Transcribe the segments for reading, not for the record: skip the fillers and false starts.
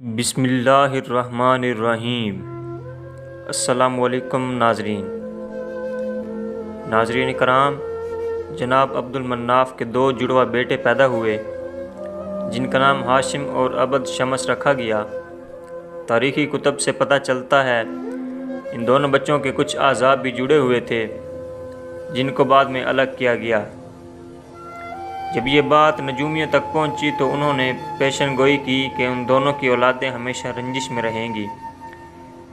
بسم اللہ الرحمن الرحیم۔ السلام علیکم ناظرین کرام، جناب عبد المناف کے دو جڑواں بیٹے پیدا ہوئے جن کا نام ہاشم اور عبد شمس رکھا گیا۔ تاریخی کتب سے پتہ چلتا ہے ان دونوں بچوں کے کچھ اعضاء بھی جڑے ہوئے تھے جن کو بعد میں الگ کیا گیا۔ جب یہ بات نجومیوں تک پہنچی تو انہوں نے پیشن گوئی کی کہ ان دونوں کی اولادیں ہمیشہ رنجش میں رہیں گی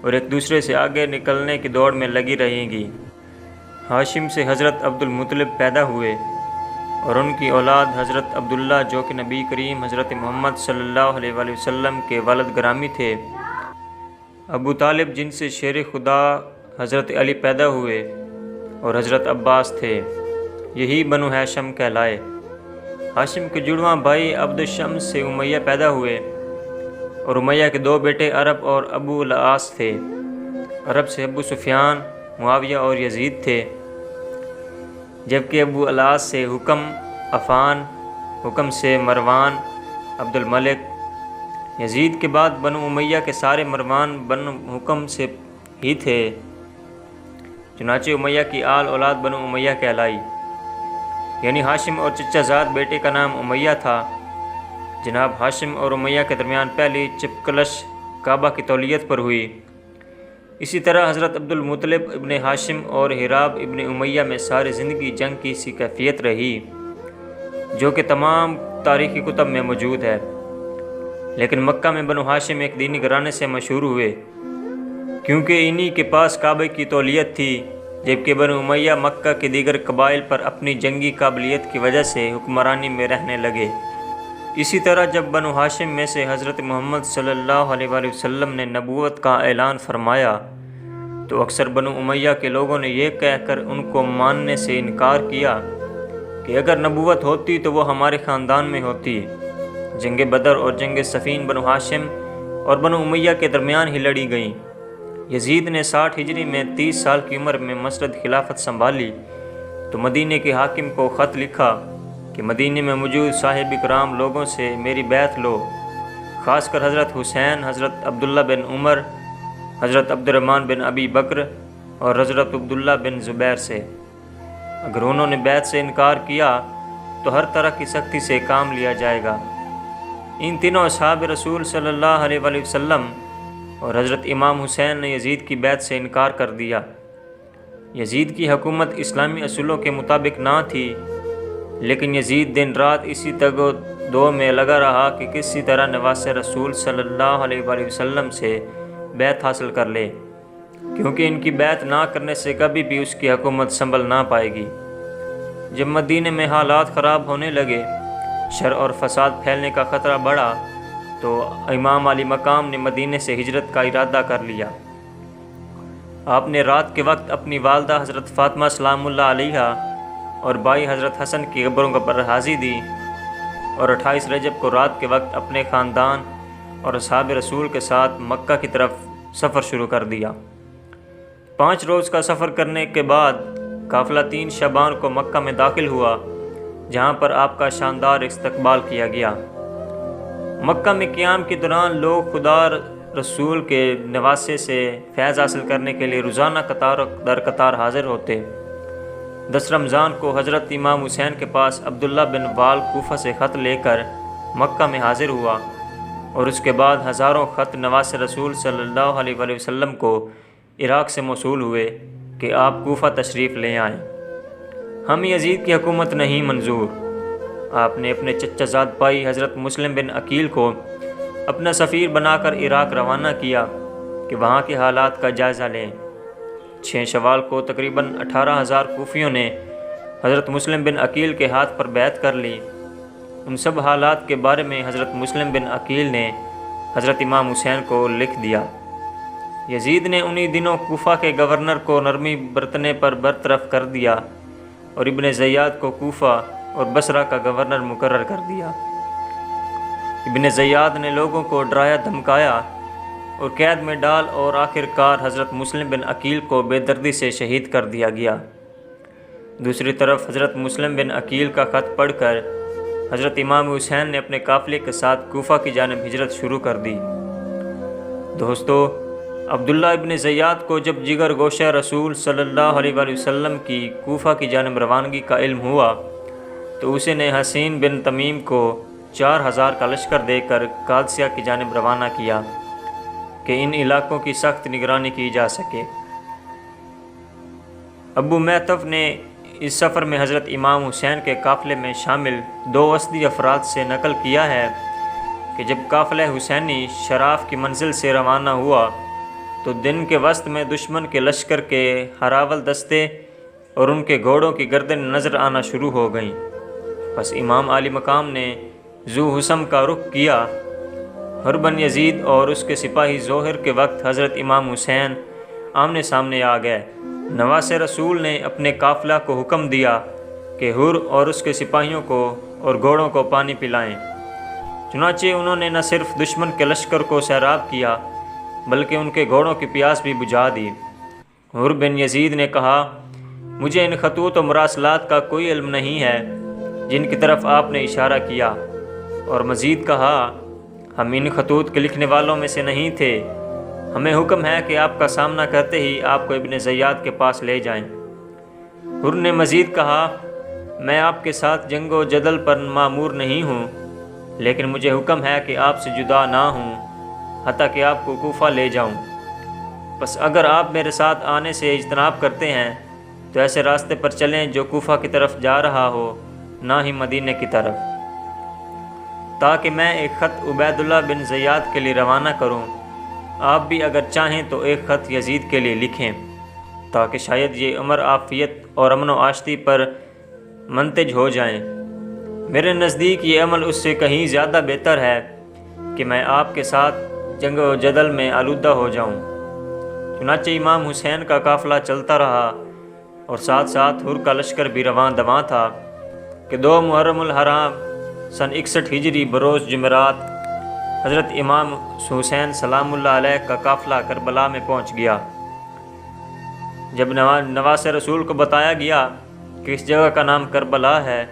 اور ایک دوسرے سے آگے نکلنے کی دوڑ میں لگی رہیں گی۔ ہاشم سے حضرت عبد المطلب پیدا ہوئے اور ان کی اولاد حضرت عبداللہ جو کہ نبی کریم حضرت محمد صلی اللہ علیہ وآلہ وسلم کے والد گرامی تھے، ابو طالب جن سے شیر خدا حضرت علی پیدا ہوئے اور حضرت عباس تھے، یہی بنو ہاشم کہلائے۔ ہاشم کے جڑواں بھائی عبد شمس سے امیہ پیدا ہوئے اور امیہ کے دو بیٹے عرب اور ابو العاص تھے۔ عرب سے ابو سفیان، معاویہ اور یزید تھے، جبکہ ابو العاص سے حکم، عفان، حکم سے مروان، عبد الملک۔ یزید کے بعد بنو امیہ کے سارے مروان بنو حکم سے ہی تھے، چنانچہ امیہ کی آل اولاد بنو امیہ کہلائی، یعنی ہاشم اور چچا زاد بیٹے کا نام امیہ تھا۔ جناب ہاشم اور امیہ کے درمیان پہلی چپکلش کعبہ کی تولیت پر ہوئی۔ اسی طرح حضرت عبد المطلب ابن ہاشم اور ہراب ابن امیہ میں ساری زندگی جنگ کی سی کیفیت رہی جو کہ تمام تاریخی کتب میں موجود ہے، لیکن مکہ میں بنو ہاشم ایک دینی گھرانے سے مشہور ہوئے کیونکہ انہی کے پاس کعبہ کی تولیت تھی، جبکہ بنو امیہ مکہ کے دیگر قبائل پر اپنی جنگی قابلیت کی وجہ سے حکمرانی میں رہنے لگے۔ اسی طرح جب بنو ہاشم میں سے حضرت محمد صلی اللہ علیہ وآلہ وسلم نے نبوت کا اعلان فرمایا تو اکثر بنو امیہ کے لوگوں نے یہ کہہ کر ان کو ماننے سے انکار کیا کہ اگر نبوت ہوتی تو وہ ہمارے خاندان میں ہوتی۔ جنگ بدر اور جنگ صفین بنو ہاشم اور بنو امیہ کے درمیان ہی لڑی گئیں۔ یزید نے 60 ہجری میں 30 سال کی عمر میں مسرد خلافت سنبھالی تو مدینے کے حاکم کو خط لکھا کہ مدینے میں موجود صاحب کرام لوگوں سے میری بیعت لو، خاص کر حضرت حسین، حضرت عبداللہ بن عمر، حضرت عبد الرحمن بن ابی بکر اور حضرت عبداللہ بن زبیر سے۔ اگر انہوں نے بیعت سے انکار کیا تو ہر طرح کی سختی سے کام لیا جائے گا۔ ان تینوں اصحاب رسول صلی اللہ علیہ وآلہ وسلم اور حضرت امام حسین نے یزید کی بیعت سے انکار کر دیا۔ یزید کی حکومت اسلامی اصولوں کے مطابق نہ تھی، لیکن یزید دن رات اسی تگ و دو میں لگا رہا کہ کسی طرح نواسے رسول صلی اللہ علیہ وآلہ وسلم سے بیعت حاصل کر لے، کیونکہ ان کی بیعت نہ کرنے سے کبھی بھی اس کی حکومت سنبھل نہ پائے گی۔ جب مدینے میں حالات خراب ہونے لگے، شر اور فساد پھیلنے کا خطرہ بڑھا تو امام علی مقام نے مدینے سے ہجرت کا ارادہ کر لیا۔ آپ نے رات کے وقت اپنی والدہ حضرت فاطمہ سلام اللہ علیہا اور بھائی حضرت حسن کی قبروں پر حاضری دی اور 28 رجب کو رات کے وقت اپنے خاندان اور اصحاب رسول کے ساتھ مکہ کی طرف سفر شروع کر دیا۔ 5 روز کا سفر کرنے کے بعد قافلہ 3 شعبان کو مکہ میں داخل ہوا، جہاں پر آپ کا شاندار استقبال کیا گیا۔ مکہ میں قیام کے دوران لوگ خدا رسول کے نواسے سے فیض حاصل کرنے کے لیے روزانہ قطار در قطار حاضر ہوتے۔ 10 رمضان کو حضرت امام حسین کے پاس عبداللہ بن وال کوفہ سے خط لے کر مکہ میں حاضر ہوا اور اس کے بعد ہزاروں خط نواسے رسول صلی اللہ علیہ وآلہ وسلم کو عراق سے موصول ہوئے کہ آپ کوفہ تشریف لے آئیں۔ ہمیں یزید کی حکومت نہیں منظور۔ آپ نے اپنے چچا زاد بھائی حضرت مسلم بن عقیل کو اپنا سفیر بنا کر عراق روانہ کیا کہ وہاں کے حالات کا جائزہ لیں۔ 6 شوال کو تقریباً 18,000 کوفیوں نے حضرت مسلم بن عقیل کے ہاتھ پر بیعت کر لی۔ ان سب حالات کے بارے میں حضرت مسلم بن عقیل نے حضرت امام حسین کو لکھ دیا۔ یزید نے انہی دنوں کوفہ کے گورنر کو نرمی برتنے پر برطرف کر دیا اور ابن زیاد کو کوفہ اور بصرہ کا گورنر مقرر کر دیا۔ ابن زیاد نے لوگوں کو ڈرایا دھمکایا اور قید میں ڈال اور آخر کار حضرت مسلم بن عقیل کو بے دردی سے شہید کر دیا گیا۔ دوسری طرف حضرت مسلم بن عقیل کا خط پڑھ کر حضرت امام حسین نے اپنے قافلے کے ساتھ کوفہ کی جانب ہجرت شروع کر دی۔ دوستو، عبداللہ ابن زیاد کو جب جگر گوشہ رسول صلی اللہ علیہ وآلہ وسلم کی کوفہ کی جانب روانگی کا علم ہوا تو اسے نے حسین بن تمیم کو 4000 کا لشکر دے کر قادسیہ کی جانب روانہ کیا کہ ان علاقوں کی سخت نگرانی کی جا سکے۔ ابو محتف نے اس سفر میں حضرت امام حسین کے قافلے میں شامل 2 اسدی افراد سے نقل کیا ہے کہ جب قافلہ حسینی شراف کی منزل سے روانہ ہوا تو دن کے وسط میں دشمن کے لشکر کے ہراول دستے اور ان کے گھوڑوں کی گردن نظر آنا شروع ہو گئیں۔ پس امام عالی مقام نے ذو حسم کا رخ کیا۔ حر بن یزید اور اس کے سپاہی ظہر کے وقت حضرت امام حسین آمنے سامنے آ گئے۔ نواس رسول نے اپنے قافلہ کو حکم دیا کہ حر اور اس کے سپاہیوں کو اور گھوڑوں کو پانی پلائیں۔ چنانچہ انہوں نے نہ صرف دشمن کے لشکر کو سیراب کیا بلکہ ان کے گھوڑوں کی پیاس بھی بجھا دی۔ حر بن یزید نے کہا، مجھے ان خطوط و مراسلات کا کوئی علم نہیں ہے جن کی طرف آپ نے اشارہ کیا، اور مزید کہا، ہم ان خطوط کے لکھنے والوں میں سے نہیں تھے، ہمیں حکم ہے کہ آپ کا سامنا کرتے ہی آپ کو ابن زیاد کے پاس لے جائیں۔ حر نے مزید کہا، میں آپ کے ساتھ جنگ و جدل پر مامور نہیں ہوں، لیکن مجھے حکم ہے کہ آپ سے جدا نہ ہوں حتیٰ کہ آپ کو کوفہ لے جاؤں۔ بس اگر آپ میرے ساتھ آنے سے اجتناب کرتے ہیں تو ایسے راستے پر چلیں جو کوفہ کی طرف جا رہا ہو، نہ ہی مدینے کی طرف، تاکہ میں ایک خط عبید اللہ بن زیاد کے لیے روانہ کروں۔ آپ بھی اگر چاہیں تو ایک خط یزید کے لیے لکھیں تاکہ شاید یہ امر عافیت اور امن و آشتی پر منتج ہو جائیں۔ میرے نزدیک یہ عمل اس سے کہیں زیادہ بہتر ہے کہ میں آپ کے ساتھ جنگ و جدل میں آلودہ ہو جاؤں۔ چنانچہ امام حسین کا قافلہ چلتا رہا اور ساتھ ساتھ حر کا لشکر بھی رواں دواں تھا کہ 2 محرم الحرام سن 61 ہجری بروز جمعرات حضرت امام حسین سلام اللہ علیہ کا قافلہ کربلا میں پہنچ گیا۔ جب نواس رسول کو بتایا گیا کہ اس جگہ کا نام کربلا ہے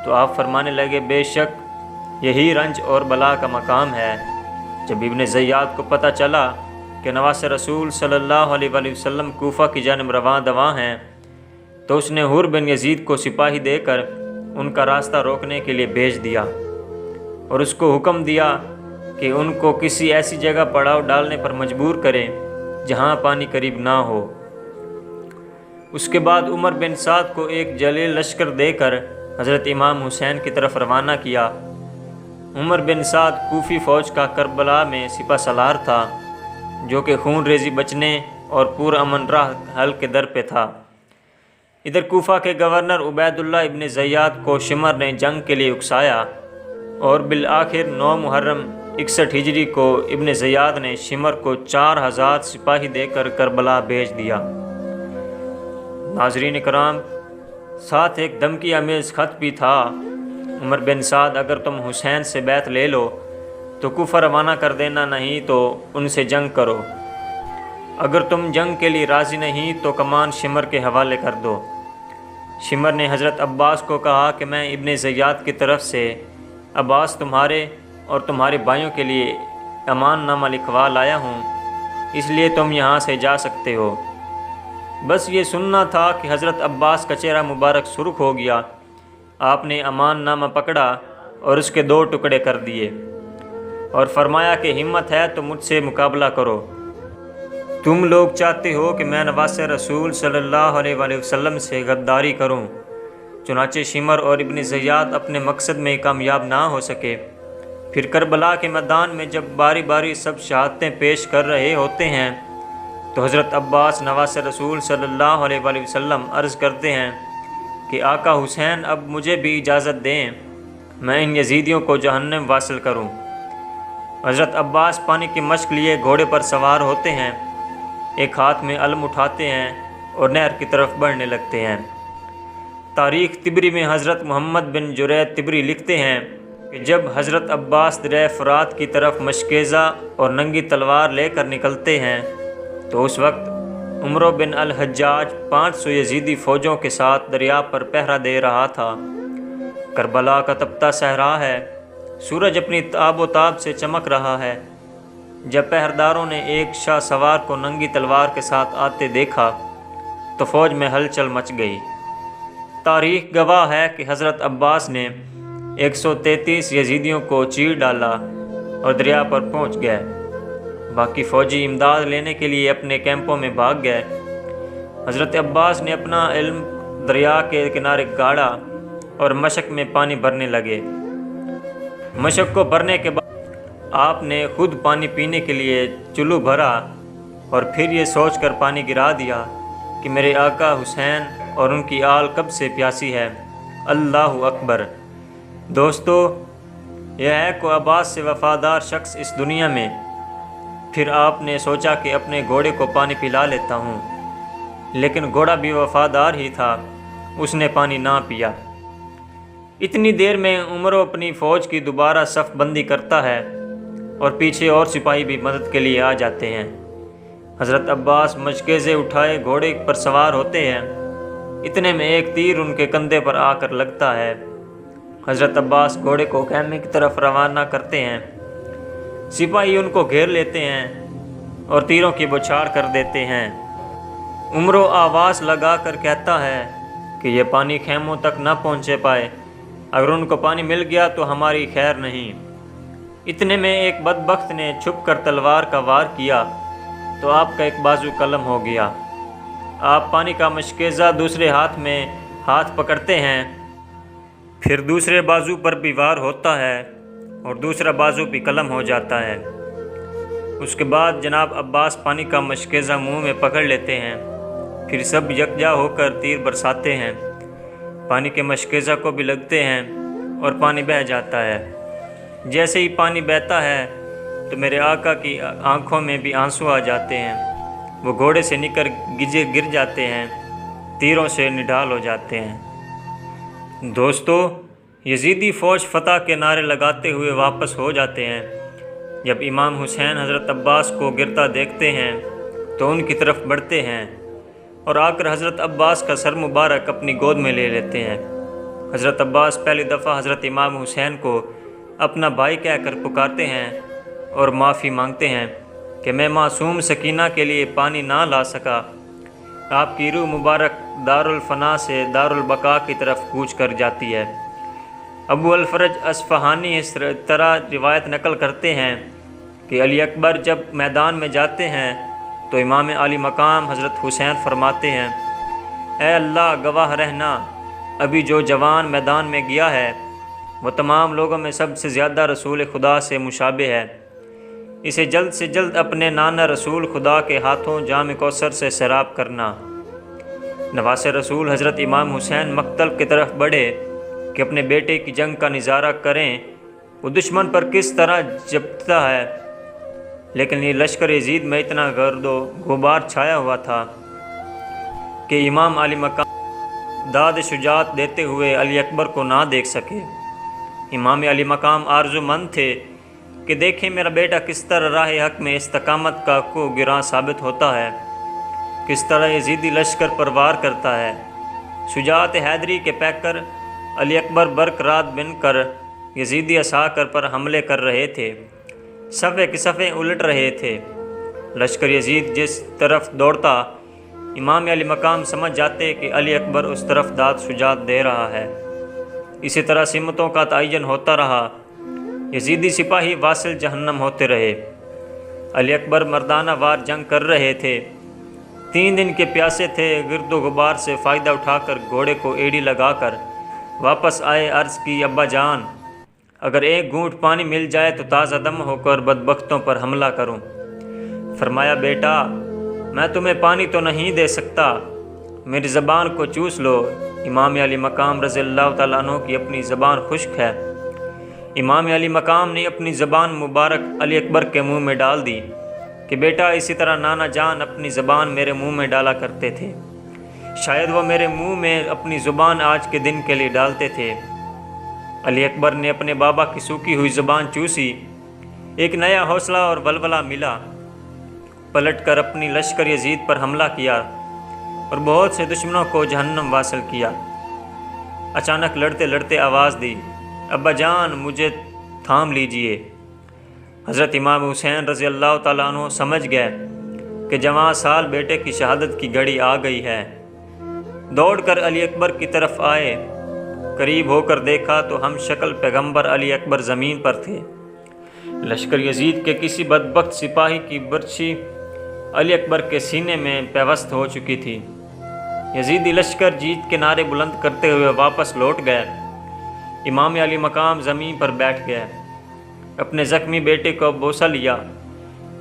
تو آپ فرمانے لگے، بے شک یہی رنج اور بلا کا مقام ہے۔ جب ابن زیاد کو پتہ چلا کہ نواس رسول صلی اللہ علیہ وآلہ وسلم کوفہ کی جانب رواں دواں ہیں تو اس نے حر بن یزید کو سپاہی دے کر ان کا راستہ روکنے کے لیے بھیج دیا اور اس کو حکم دیا کہ ان کو کسی ایسی جگہ پڑاؤ ڈالنے پر مجبور کریں جہاں پانی قریب نہ ہو۔ اس کے بعد عمر بن سعد کو ایک جلیل لشکر دے کر حضرت امام حسین کی طرف روانہ کیا۔ عمر بن سعد کوفی فوج کا کربلا میں سپہ سالار تھا جو کہ خون ریزی بچنے اور پور امن راہ حل کے در پہ تھا۔ ادھر کوفہ کے گورنر عبید اللہ ابن زیاد کو شمر نے جنگ کے لیے اکسایا اور بالآخر 9 محرم 61 ہجری کو ابن زیاد نے شمر کو 4000 سپاہی دے کر کربلا بھیج دیا۔ ناظرین کرام، ساتھ ایک دھمکی آمیز خط بھی تھا، عمر بن سعد، اگر تم حسین سے بیعت لے لو تو کوفہ روانہ کر دینا، نہیں تو ان سے جنگ کرو۔ اگر تم جنگ کے لیے راضی نہیں تو کمان شمر کے حوالے کر دو۔ شمر نے حضرت عباس کو کہا کہ میں ابن زیاد کی طرف سے عباس تمہارے اور تمہارے بھائیوں کے لیے امان نامہ لکھوا لایا ہوں، اس لیے تم یہاں سے جا سکتے ہو۔ بس یہ سننا تھا کہ حضرت عباس کا چہرہ مبارک سرخ ہو گیا۔ آپ نے امان نامہ پکڑا اور اس کے 2 ٹکڑے کر دیے اور فرمایا کہ ہمت ہے تو مجھ سے مقابلہ کرو۔ تم لوگ چاہتے ہو کہ میں نواس رسول صلی اللہ علیہ وآلہ وسلم سے غداری کروں، چنانچہ شمر اور ابن زیاد اپنے مقصد میں کامیاب نہ ہو سکے۔ پھر کربلا کے میدان میں جب باری باری سب شہادتیں پیش کر رہے ہوتے ہیں تو حضرت عباس نواس رسول صلی اللہ علیہ وآلہ وسلم عرض کرتے ہیں کہ آقا حسین، اب مجھے بھی اجازت دیں، میں ان یزیدیوں کو جہنم واصل کروں۔ حضرت عباس پانی کی مشق لیے گھوڑے پر سوار ہوتے ہیں، ایک ہاتھ میں علم اٹھاتے ہیں اور نہر کی طرف بڑھنے لگتے ہیں۔ تاریخ طبری میں حضرت محمد بن جرید طبری لکھتے ہیں کہ جب حضرت عباس دریا فرات کی طرف مشکیزہ اور ننگی تلوار لے کر نکلتے ہیں تو اس وقت عمرو بن الحجاج 500 یزیدی فوجوں کے ساتھ دریا پر پہرا دے رہا تھا۔ کربلا کا تپتا صحرا ہے، سورج اپنی تاب و تاب سے چمک رہا ہے، جب پہرداروں نے ایک شاہ سوار کو ننگی تلوار کے ساتھ آتے دیکھا تو فوج میں ہلچل مچ گئی۔ تاریخ گواہ ہے کہ حضرت عباس نے 133 یزیدیوں کو چیر ڈالا اور دریا پر پہنچ گئے۔ باقی فوجی امداد لینے کے لیے اپنے کیمپوں میں بھاگ گئے۔ حضرت عباس نے اپنا علم دریا کے کنارے گاڑا اور مشک میں پانی بھرنے لگے۔ مشک کو بھرنے کے بعد آپ نے خود پانی پینے کے لیے چلو بھرا اور پھر یہ سوچ کر پانی گرا دیا کہ میرے آقا حسین اور ان کی آل کب سے پیاسی ہے۔ اللہ اکبر۔ دوستو، یہ ہے کہ عباس سے وفادار شخص اس دنیا میں۔ پھر آپ نے سوچا کہ اپنے گھوڑے کو پانی پلا لیتا ہوں، لیکن گھوڑا بھی وفادار ہی تھا، اس نے پانی نہ پیا۔ اتنی دیر میں عمرو اپنی فوج کی دوبارہ صف بندی کرتا ہے اور پیچھے اور سپاہی بھی مدد کے لیے آ جاتے ہیں۔ حضرت عباس مشکیزے اٹھائے گھوڑے پر سوار ہوتے ہیں۔ اتنے میں ایک تیر ان کے کندھے پر آ کر لگتا ہے۔ حضرت عباس گھوڑے کو خیمے کی طرف روانہ کرتے ہیں۔ سپاہی ان کو گھیر لیتے ہیں اور تیروں کی بوچھاڑ کر دیتے ہیں۔ عمرو آواز لگا کر کہتا ہے کہ یہ پانی خیموں تک نہ پہنچے پائے، اگر ان کو پانی مل گیا تو ہماری خیر نہیں۔ اتنے میں ایک بدبخت نے چھپ کر تلوار کا وار کیا تو آپ کا ایک بازو قلم ہو گیا۔ آپ پانی کا مشکیزہ دوسرے ہاتھ میں ہاتھ پکڑتے ہیں، پھر دوسرے بازو پر بھی وار ہوتا ہے اور دوسرا بازو بھی قلم ہو جاتا ہے۔ اس کے بعد جناب عباس پانی کا مشکیزہ منہ میں پکڑ لیتے ہیں، پھر سب یکجا ہو کر تیر برساتے ہیں، پانی کے مشکیزہ کو بھی لگتے ہیں اور پانی بہہ جاتا ہے۔ جیسے ہی پانی بہتا ہے تو میرے آقا کی آنکھوں میں بھی آنسو آ جاتے ہیں، وہ گھوڑے سے نکل گر جاتے ہیں، تیروں سے نڈھال ہو جاتے ہیں۔ دوستو، یزیدی فوج فتح کے نعرے لگاتے ہوئے واپس ہو جاتے ہیں۔ جب امام حسین حضرت عباس کو گرتا دیکھتے ہیں تو ان کی طرف بڑھتے ہیں اور آ کر حضرت عباس کا سر مبارک اپنی گود میں لے لیتے ہیں۔ حضرت عباس پہلی دفعہ حضرت امام حسین کو اپنا بھائی کہہ کر پکارتے ہیں اور معافی مانگتے ہیں کہ میں معصوم سکینہ کے لیے پانی نہ لا سکا۔ آپ کی روح مبارک دارالفنا سے دارالبقاء کی طرف کوچ کر جاتی ہے۔ ابو الفرج اصفہانی اس طرح روایت نقل کرتے ہیں کہ علی اکبر جب میدان میں جاتے ہیں تو امام عالی مقام حضرت حسین فرماتے ہیں، اے اللہ گواہ رہنا، ابھی جو جوان میدان میں گیا ہے وہ تمام لوگوں میں سب سے زیادہ رسول خدا سے مشابہ ہے، اسے جلد سے جلد اپنے نانا رسول خدا کے ہاتھوں جام کوثر سے سیراب کرنا۔ نواس رسول حضرت امام حسین مقتل کی طرف بڑھے کہ اپنے بیٹے کی جنگ کا نظارہ کریں، وہ دشمن پر کس طرح جپتا ہے، لیکن یہ لشکر یزید میں اتنا گرد و غبار چھایا ہوا تھا کہ امام علی مقام داد شجاعت دیتے ہوئے علی اکبر کو نہ دیکھ سکے۔ امام علی مقام آرزو مند تھے کہ دیکھیں میرا بیٹا کس طرح راہ حق میں استقامت کا کو گراں ثابت ہوتا ہے، کس طرح یزیدی لشکر پر وار کرتا ہے۔ شجاعت حیدری کے پیکر علی اکبر برق رات بن کر یزیدی عساکر پر حملے کر رہے تھے، صفے کے صفے الٹ رہے تھے۔ لشکر یزید جس طرف دوڑتا، امام علی مقام سمجھ جاتے کہ علی اکبر اس طرف داد شجاعت دے رہا ہے۔ اسی طرح سمتوں کا تعین ہوتا رہا، یزیدی سپاہی واصل جہنم ہوتے رہے۔ علی اکبر مردانہ وار جنگ کر رہے تھے، 3 دن کے پیاسے تھے، گرد و غبار سے فائدہ اٹھا کر گھوڑے کو ایڑی لگا کر واپس آئے۔ عرض کی ابا جان، اگر ایک گھونٹ پانی مل جائے تو تازہ دم ہو کر بدبختوں پر حملہ کروں۔ فرمایا بیٹا، میں تمہیں پانی تو نہیں دے سکتا، میری زبان کو چوس لو۔ امام علی مقام رضی اللہ تعالیٰ عنہ کی اپنی زبان خشک ہے۔ امام علی مقام نے اپنی زبان مبارک علی اکبر کے منہ میں ڈال دی کہ بیٹا اسی طرح نانا جان اپنی زبان میرے منہ میں ڈالا کرتے تھے، شاید وہ میرے منہ میں اپنی زبان آج کے دن کے لیے ڈالتے تھے۔ علی اکبر نے اپنے بابا کی سوکھی ہوئی زبان چوسی، ایک نیا حوصلہ اور ولولہ ملا، پلٹ کر اپنی لشکر یزید پر حملہ کیا اور بہت سے دشمنوں کو جہنم واصل کیا۔ اچانک لڑتے لڑتے آواز دی، ابا جان مجھے تھام لیجئے۔ حضرت امام حسین رضی اللہ تعالیٰ عنہ سمجھ گئے کہ جوان سال بیٹے کی شہادت کی گھڑی آ گئی ہے۔ دوڑ کر علی اکبر کی طرف آئے۔ قریب ہو کر دیکھا تو ہم شکل پیغمبر علی اکبر زمین پر تھے۔ لشکر یزید کے کسی بدبخت سپاہی کی برچھی علی اکبر کے سینے میں پیوست ہو چکی تھی۔ یزیدی لشکر جیت کے نعرے بلند کرتے ہوئے واپس لوٹ گئے۔ امام علی مقام زمین پر بیٹھ گئے، اپنے زخمی بیٹے کو بوسہ لیا۔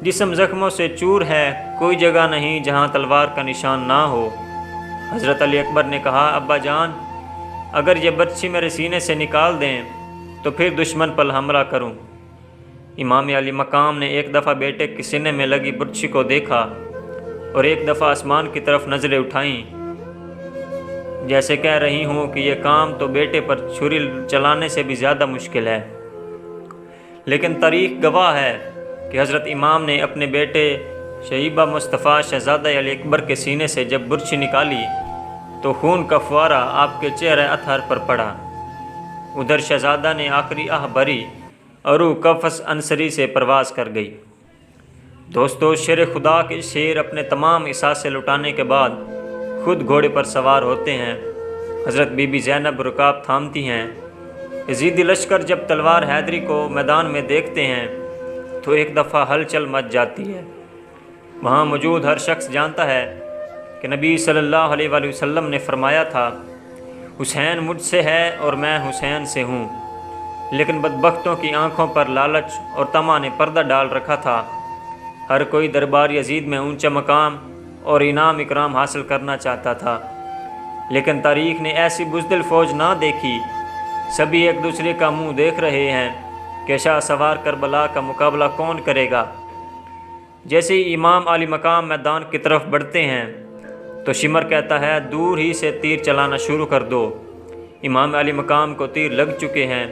جسم زخموں سے چور ہے، کوئی جگہ نہیں جہاں تلوار کا نشان نہ ہو۔ حضرت علی اکبر نے کہا، ابا جان، اگر یہ برچھی میرے سینے سے نکال دیں تو پھر دشمن پر حملہ کروں۔ امام علی مقام نے ایک دفعہ بیٹے کے سینے میں لگی برچھی کو دیکھا اور ایک دفعہ آسمان کی طرف نظریں اٹھائیں، جیسے کہہ رہی ہوں کہ یہ کام تو بیٹے پر چھری چلانے سے بھی زیادہ مشکل ہے۔ لیکن تاریخ گواہ ہے کہ حضرت امام نے اپنے بیٹے شہیبہ مصطفیٰ شہزادہ علی اکبر کے سینے سے جب برچھی نکالی تو خون کا فوارہ آپ کے چہرہ اطہر پر پڑا۔ ادھر شہزادہ نے آخری آہ بھری اور روح قفس انصری سے پرواز کر گئی۔ دوستو، شیر خدا کے شیر اپنے تمام اثاثے لٹانے کے بعد خود گھوڑے پر سوار ہوتے ہیں۔ حضرت بی بی زینب رکاب تھامتی ہیں۔ یزیدی لشکر جب تلوار حیدری کو میدان میں دیکھتے ہیں تو ایک دفعہ ہلچل مچ جاتی ہے۔ وہاں موجود ہر شخص جانتا ہے کہ نبی صلی اللہ علیہ وآلہ وسلم نے فرمایا تھا، حسین مجھ سے ہے اور میں حسین سے ہوں۔ لیکن بدبختوں کی آنکھوں پر لالچ اور طمع نے پردہ ڈال رکھا تھا۔ ہر کوئی دربار یزید میں اونچا مقام اور انعام اکرام حاصل کرنا چاہتا تھا، لیکن تاریخ نے ایسی بزدل فوج نہ دیکھی۔ سبھی ایک دوسرے کا منہ دیکھ رہے ہیں کہ شاہ سوار کربلا کا مقابلہ کون کرے گا۔ جیسے ہی امام علی مقام میدان کی طرف بڑھتے ہیں تو شمر کہتا ہے، دور ہی سے تیر چلانا شروع کر دو۔ امام علی مقام کو تیر لگ چکے ہیں۔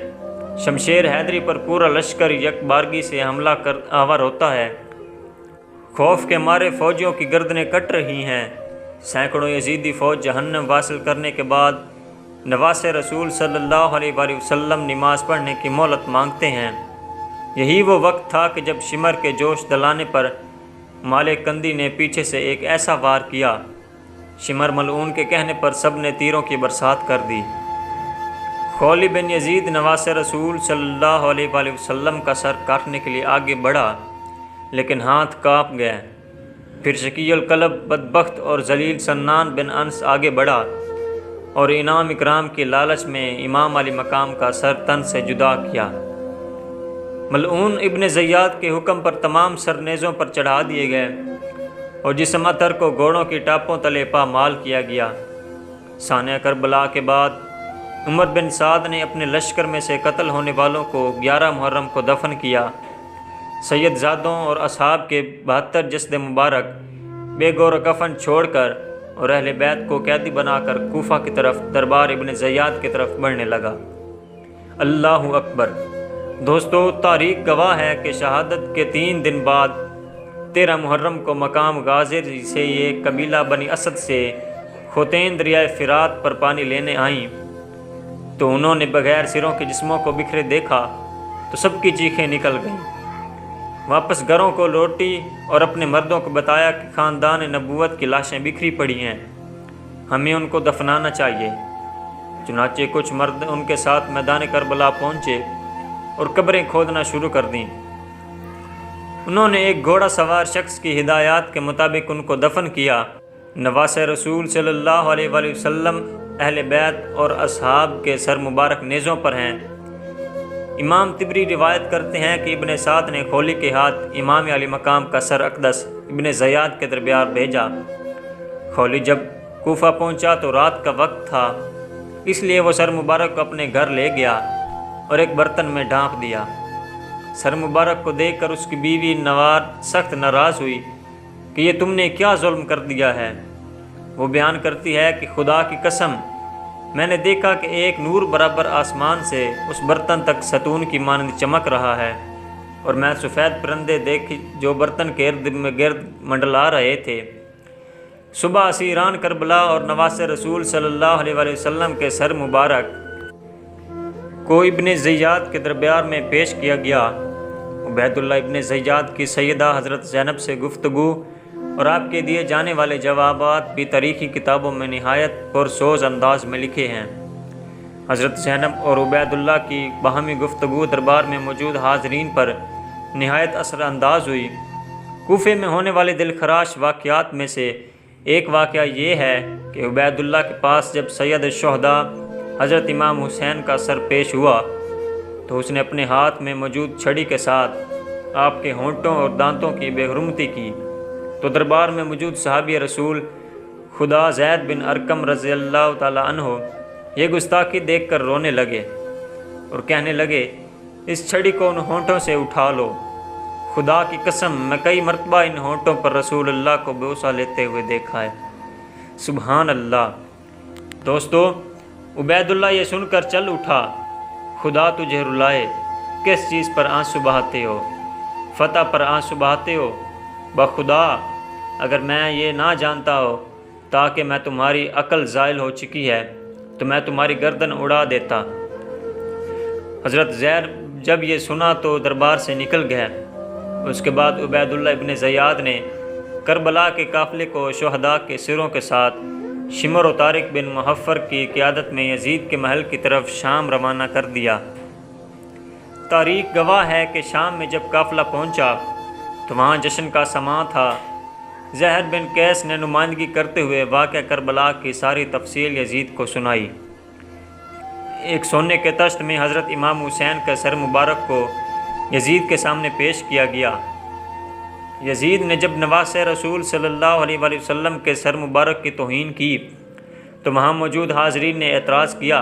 شمشیر حیدری پر پورا لشکر یک بارگی سے حملہ کر آور ہوتا ہے۔ خوف کے مارے فوجیوں کی گردنیں کٹ رہی ہیں۔ سینکڑوں یزیدی فوج جہنم واصل کرنے کے بعد نواس رسول صلی اللہ علیہ وآلہ وسلم نماز پڑھنے کی مہلت مانگتے ہیں۔ یہی وہ وقت تھا کہ جب شمر کے جوش دلانے پر مالک کندی نے پیچھے سے ایک ایسا وار کیا، شمر ملعون کے کہنے پر سب نے تیروں کی برسات کر دی۔ خولی بن یزید نواس رسول صلی اللہ علیہ وآلہ وسلم کا سر کاٹنے کے لیے آگے بڑھا، لیکن ہاتھ کانپ گئے۔ پھر شقی القلب بدبخت اور ذلیل سنان بن انس آگے بڑھا اور انعام اکرام کی لالچ میں امام علی مقام کا سر تن سے جدا کیا۔ ملعون ابن زیاد کے حکم پر تمام سر نیزوں پر چڑھا دیے گئے اور جسم اطہر کو گھوڑوں کی ٹاپوں تلے پامال کیا گیا۔ سانحہ کربلا کے بعد عمر بن سعد نے اپنے لشکر میں سے قتل ہونے والوں کو 11 محرم کو دفن کیا۔ سید زادوں اور اصحاب کے 72 جسد مبارک بے گور و کفن چھوڑ کر اور اہل بیت کو قیدی بنا کر کوفہ کی طرف دربار ابن زیاد کی طرف بڑھنے لگا۔ اللہ اکبر۔ دوستو، تاریخ گواہ ہے کہ شہادت کے 3 دن بعد 13 محرم کو مقام غازر سے یہ قبیلہ بنی اسد سے خوتین دریائے فرات پر پانی لینے آئیں تو انہوں نے بغیر سروں کے جسموں کو بکھرے دیکھا تو سب کی چیخیں نکل گئیں۔ واپس گھروں کو لوٹی اور اپنے مردوں کو بتایا کہ خاندان نبوت کی لاشیں بکھری پڑی ہیں، ہمیں ان کو دفنانا چاہیے۔ چنانچہ کچھ مرد ان کے ساتھ میدان کربلا پہنچے اور قبریں کھودنا شروع کر دیں۔ انہوں نے ایک گھوڑا سوار شخص کی ہدایات کے مطابق ان کو دفن کیا۔ نواس رسول صلی اللہ علیہ وآلہ وسلم، اہل بیت اور اصحاب کے سر مبارک نیزوں پر ہیں۔ امام طبری روایت کرتے ہیں کہ ابن سعد نے خولی کے ہاتھ امام علی مقام کا سر اقدس ابن زیاد کے دربار بھیجا۔ خولی جب کوفہ پہنچا تو رات کا وقت تھا، اس لیے وہ سر مبارک کو اپنے گھر لے گیا اور ایک برتن میں ڈھانپ دیا۔ سر مبارک کو دیکھ کر اس کی بیوی نوار سخت ناراض ہوئی کہ یہ تم نے کیا ظلم کر دیا ہے۔ وہ بیان کرتی ہے کہ خدا کی قسم، میں نے دیکھا کہ ایک نور برابر آسمان سے اس برتن تک ستون کی مانند چمک رہا ہے، اور میں سفید پرندے دیکھ جو برتن کے گرد منڈلا رہے تھے۔ صبح اسیران کربلا اور نواس رسول صلی اللہ علیہ وآلہ وسلم کے سر مبارک کو ابن زیاد کے دربار میں پیش کیا گیا۔ عبید اللہ ابن زیاد کی سیدہ حضرت زینب سے گفتگو اور آپ کے دیے جانے والے جوابات بھی تاریخی کتابوں میں نہایت پرسوز انداز میں لکھے ہیں۔ حضرت زینب اور عبید اللہ کی باہمی گفتگو دربار میں موجود حاضرین پر نہایت اثر انداز ہوئی۔ کوفے میں ہونے والے دلخراش واقعات میں سے ایک واقعہ یہ ہے کہ عبید اللہ کے پاس جب سید الشہداء حضرت امام حسین کا سر پیش ہوا تو اس نے اپنے ہاتھ میں موجود چھڑی کے ساتھ آپ کے ہونٹوں اور دانتوں کی بے حرمتی کی تو دربار میں موجود صحابی رسول خدا زید بن ارقم رضی اللہ تعالی عنہ یہ گستاخی دیکھ کر رونے لگے اور کہنے لگے، اس چھڑی کو ان ہونٹوں سے اٹھا لو، خدا کی قسم میں کئی مرتبہ ان ہونٹوں پر رسول اللہ کو بوسہ لیتے ہوئے دیکھا ہے۔ سبحان اللہ۔ دوستو، عبید اللہ یہ سن کر چل اٹھا، خدا تجھے رلائے، کس چیز پر آنسو بہاتے ہو؟ فتح پر آنسو بہاتے ہو؟ بخدا اگر میں یہ نہ جانتا ہو تاکہ میں تمہاری عقل زائل ہو چکی ہے تو میں تمہاری گردن اڑا دیتا۔ حضرت زیر جب یہ سنا تو دربار سے نکل گئے۔ اس کے بعد عبید اللہ ابن زیاد نے کربلا کے قافلے کو شہداء کے سروں کے ساتھ شمر و طارق بن محفر کی قیادت میں یزید کے محل کی طرف شام روانہ کر دیا۔ تاریخ گواہ ہے کہ شام میں جب قافلہ پہنچا تو وہاں جشن کا سماں تھا۔ زہر بن قیس نے نمائندگی کرتے ہوئے واقعہ کربلا کی ساری تفصیل یزید کو سنائی۔ ایک سونے کے تشت میں حضرت امام حسین کا سر مبارک کو یزید کے سامنے پیش کیا گیا۔ یزید نے جب نواسہ رسول صلی اللہ علیہ وآلہ وسلم کے سر مبارک کی توہین کی تو وہاں موجود حاضرین نے اعتراض کیا،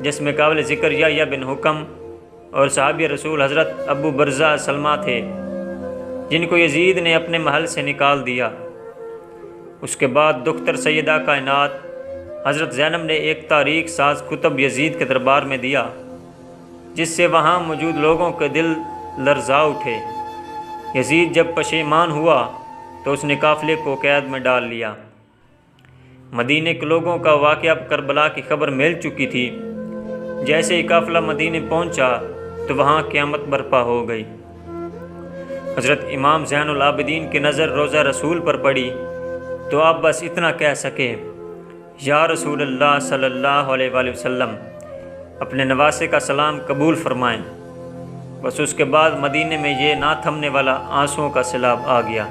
جس میں قابل ذکر یحییٰ بن حکم اور صحابی رسول حضرت ابو برزہ سلمہ تھے، جن کو یزید نے اپنے محل سے نکال دیا۔ اس کے بعد دختر سیدہ کائنات حضرت زینب نے ایک تاریخ ساز کتب یزید کے دربار میں دیا، جس سے وہاں موجود لوگوں کے دل لرزا اٹھے۔ یزید جب پشیمان ہوا تو اس نے قافلے کو قید میں ڈال لیا۔ مدینے کے لوگوں کا واقعہ کربلا کی خبر مل چکی تھی۔ جیسے ہی قافلہ مدینے پہنچا تو وہاں قیامت برپا ہو گئی۔ حضرت امام زین العابدین کی نظر روضہ رسول پر پڑی تو آپ بس اتنا کہہ سکے، یا رسول اللہ صلی اللہ علیہ وآلہ وسلم، اپنے نواسے کا سلام قبول فرمائیں۔ بس اس کے بعد مدینے میں یہ نہ تھمنے والا آنسوؤں کا سیلاب آ گیا۔